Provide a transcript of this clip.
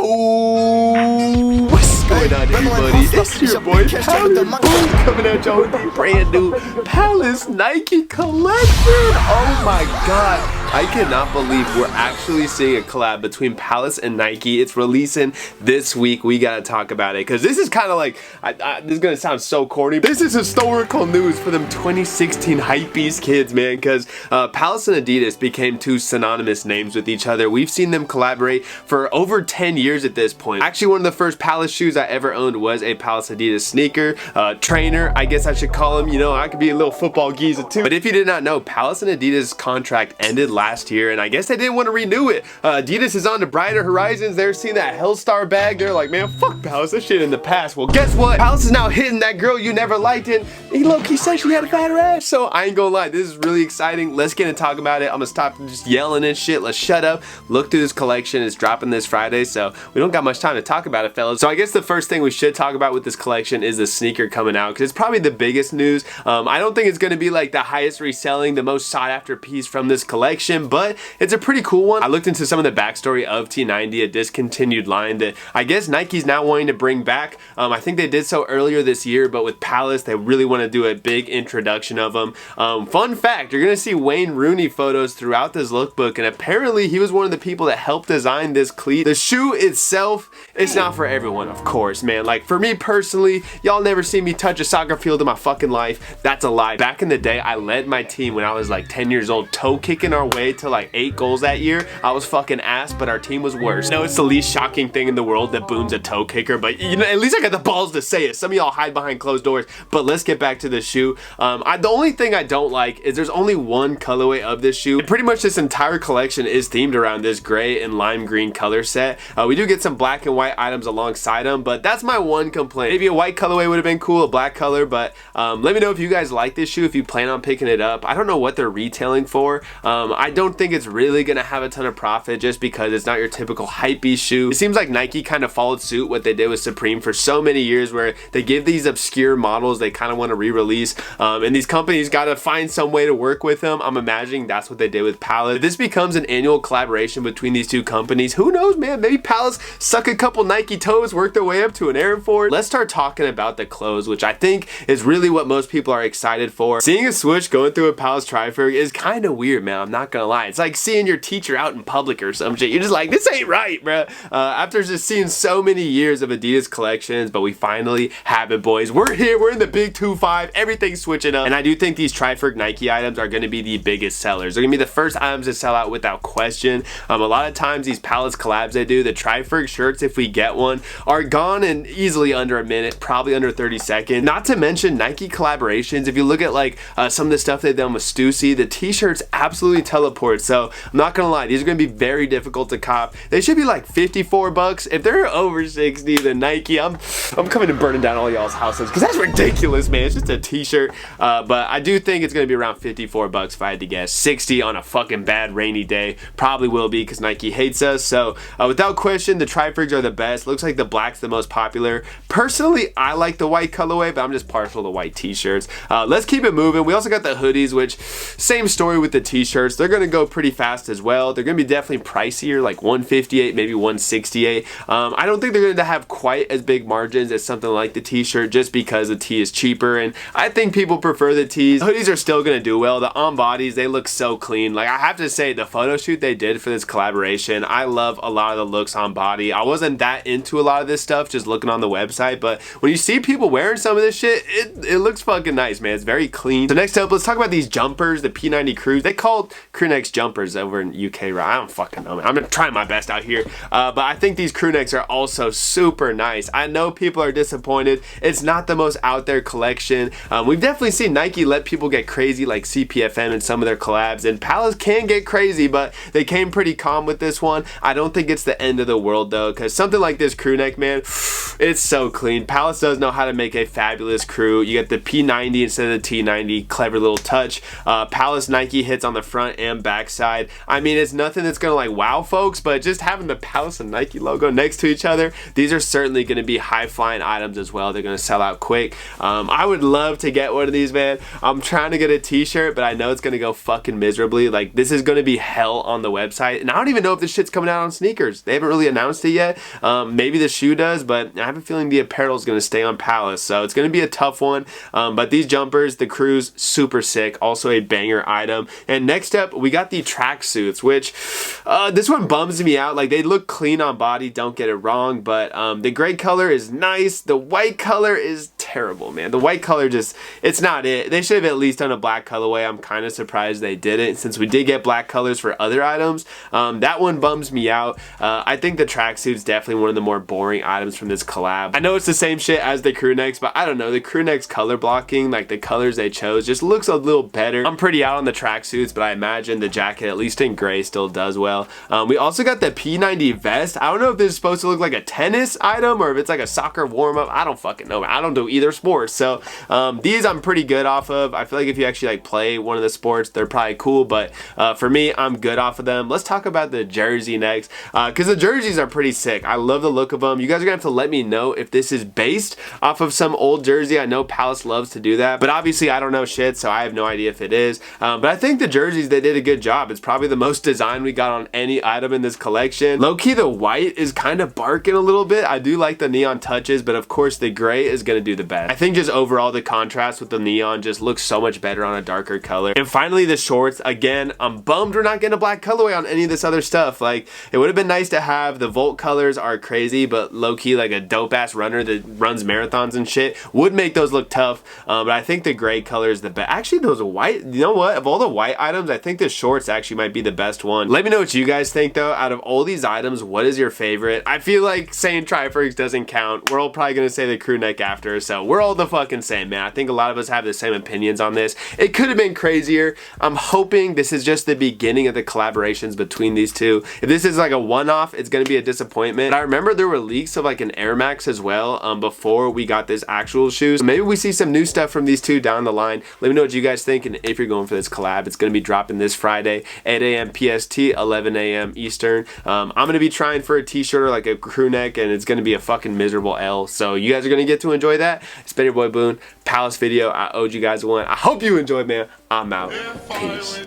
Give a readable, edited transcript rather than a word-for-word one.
Yo, what's going on, everybody? It's your boy Palace coming at y'all with the brand new Palace Nike collection. Oh my god, I cannot believe we're actually seeing a collab between Palace and Nike. It's releasing this week. We gotta talk about it because this is kind of like, this is gonna sound so corny. This is historical news for them 2016 hypebeast kids, man, because Palace and Adidas became two synonymous names with each other. We've seen them collaborate for over 10 years at this point. Actually, one of the first Palace shoes I ever owned was a Palace Adidas sneaker. Trainer, I guess I should call him. You know, I could be a little football geezer too. But if you did not know, Palace and Adidas contract ended last year, and I guess they didn't want to renew it. Adidas is on to brighter horizons. They're seeing that Hellstar bag. They're like, man, fuck Palace, this shit in the past. Well, guess what? Palace is now hitting that girl you never liked, and he low-key said she had a fatter ass. So I ain't gonna lie, this is really exciting. Let's get into talking about it. I'm gonna stop just yelling and shit. Let's shut up. Look through this collection. It's dropping this Friday, so we don't got much time to talk about it, fellas. So I guess the first thing we should talk about with this collection is the sneaker coming out, because it's probably the biggest news. I don't think it's gonna be like the highest reselling, the most sought after piece from this collection, but it's a pretty cool one. I looked into some of the backstory of T90, a discontinued line that I guess Nike's now wanting to bring back. I think they did so earlier this year, but with Palace, they really want to do a big introduction of them. Fun fact, you're gonna see Wayne Rooney photos throughout this lookbook, and apparently he was one of the people that helped design this cleat. The shoe itself, it's not for everyone, of course, man. Like, for me personally, y'all never see me touch a soccer field in my fucking life. That's a lie. Back in the day, I led my team when I was like 10 years old, toe kicking our way to like 8 goals that year. I was fucking ass, but our team was worse. No, it's the least shocking thing in the world that Boone's a toe kicker, but you know, at least I got the balls to say it. Some of y'all hide behind closed doors, but let's get back to the shoe. The only thing I don't like is there's only one colorway of this shoe. And pretty much this entire collection is themed around this gray and lime green color set. We do get some black and white items alongside them, but that's my one complaint. Maybe a white colorway would have been cool, a black color, but let me know if you guys like this shoe, if you plan on picking it up. I don't know what they're retailing for. I don't think it's really gonna have a ton of profit just because it's not your typical hypebeast shoe. It seems like Nike kind of followed suit what they did with Supreme for so many years, where they give these obscure models they kind of want to re-release, and these companies got to find some way to work with them. I'm imagining that's what they did with Palace. If this becomes an annual collaboration between these two companies, who knows, man? Maybe Palace suck a couple Nike toes, work their way up to an Air Force. Let's start talking about the clothes, which I think is really what most people are excited for. Seeing a swoosh going through a Palace Tri-Ferg is kind of weird, man. I'm not gonna lie. It's like seeing your teacher out in public or some shit. You're just like, this ain't right, bro. After just seeing so many years of Adidas collections, but we finally have it, boys. We're here. We're in the big 2.5. Everything's switching up, and I do think these Tri-Ferg Nike items are going to be the biggest sellers. They're going to be the first items to sell out without question. A lot of times these Palace collabs they do, the Tri-Ferg shirts, if we get one, are gone in easily under a minute, probably under 30 seconds. Not to mention Nike collaborations. If you look at like some of the stuff they've done with Stussy, the t-shirts absolutely teleport. So I'm not gonna lie, these are gonna be very difficult to cop. They should be like 54 bucks. If they're over 60, then Nike, I'm coming and burning down all y'all's houses, because that's ridiculous, man. It's just a t-shirt. But I do think it's gonna be around 54 bucks if I had to guess. 60 on a fucking bad rainy day. Probably will be, because Nike hates us. So without question, the Tri-Fergs are the best. Looks like the black's the most popular. Personally, I like the white colorway, but I'm just partial to white t-shirts. Let's keep it moving. We also got the hoodies, which same story with the t-shirts. They're gonna go pretty fast as well. They're gonna be definitely pricier, like 158, maybe 168. I don't think they're gonna have quite as big margins as something like the t-shirt, just because the tee is cheaper, and I think people prefer the tees. Hoodies are still gonna do well. The on bodies, they look so clean. Like, I have to say, the photo shoot they did for this collaboration, I love a lot of the looks on body. I wasn't that into a lot of this stuff just looking on the website, but when you see people wearing some of this shit, it looks fucking nice, man. It's very clean. So next up, let's talk about these jumpers, the P90 Crews. They called crew necks jumpers over in UK, right? I don't fucking know, man. I'm gonna try my best out here, but I think these crew necks are also super nice. I know people are disappointed. It's not the most out there collection. We've definitely seen Nike let people get crazy, like CPFM and some of their collabs, and Palace can get crazy, but they came pretty calm with this one. I don't think it's the end of the world though, because something like this crew neck, man, It's so clean. Palace does know how to make a fabulous crew. You get the P90 instead of the T90. Clever little touch. Palace Nike hits on the front and back side. I mean, it's nothing that's gonna like wow folks, but just having the Palace and Nike logo next to each other, these are certainly gonna be high flying items as well. They're gonna sell out quick. I would love to get one of these, man. I'm trying to get a t-shirt, but I know it's gonna go fucking miserably. Like, this is gonna be hell on the website, and I don't even know if this shit's coming out on sneakers. They haven't really announced it yet. Maybe the shoe does, but I have a feeling the apparel is gonna stay on Palace, so it's gonna be a tough one. But these jumpers, the crews, super sick. Also a banger item. And next up, we got the tracksuits, which this one bums me out. Like, they look clean on body, don't get it wrong, but the gray color is nice. The white color is terrible, man. The white color just, it's not it. They should have at least done a black colorway. I'm kind of surprised they didn't, since we did get black colors for other items. That one bums me out. I think the tracksuit's definitely one of the more boring items from this collab. I know it's the same shit as the crew necks, but I don't know. The crew necks color blocking, like the colors they chose, just looks a little better. I'm pretty out on the tracksuits, but I imagine the jacket, at least in gray, still does well. We also got the P90 vest. I don't know if this is supposed to look like a tennis item or if it's like a soccer warm-up. I don't fucking know. I don't do either sport. So these I'm pretty good off of. I feel like if you actually like play one of the sports, they're probably cool, but for me, I'm good off of them. Let's talk about the jersey next, because the jerseys are pretty sick. I love the look of them. You guys are gonna have to let me know if this is based off of some old jersey. I know Palace loves to do that, but obviously I don't know shit, so I have no idea if it is. But I think the jerseys, they did a good job. It's probably the most design we got on any item in this collection. Low-key, the white is kind of barking a little bit. I do like the neon touches, but of course the gray is gonna do the best. I think just overall the contrast with the neon just looks so much better on a darker color. And finally, the shorts. Again, I'm bummed we're not getting a black colorway on any of this other stuff. Like, it would have been nice to have. The Volt colors are crazy, but low-key, like a dope-ass runner that runs marathons and shit would make those look tough. But I think the gray color is the best. Actually, those white, you know what? Of all the white items, I think the shorts actually might be the best one. Let me know what you guys think, though. Out of all these items, what is your favorite? I feel like saying Tri-Freaks doesn't count. We're all probably gonna say the crew neck after, so we're all the fucking same, man. I think a lot of us have the same opinions on this. It could have been crazier. I'm hoping this is just the beginning of the collaborations between these two. If this is like a one-off, it's gonna be a disappointment. But I remember there were leaks of like an Air Max as well before we got this actual shoe. So maybe we see some new stuff from these two down the line. Let me know what you guys think, and if you're going for this collab. It's gonna be dropping this Friday, 8 a.m. PST, 11 a.m. Eastern. I'm gonna be trying for a t-shirt or like a crew neck, and it's gonna be a fucking miserable L. So you guys are gonna get to enjoy that. It's been your boy Boone. Palace video. I owed you guys one. I hope you enjoyed, man. I'm out. Peace.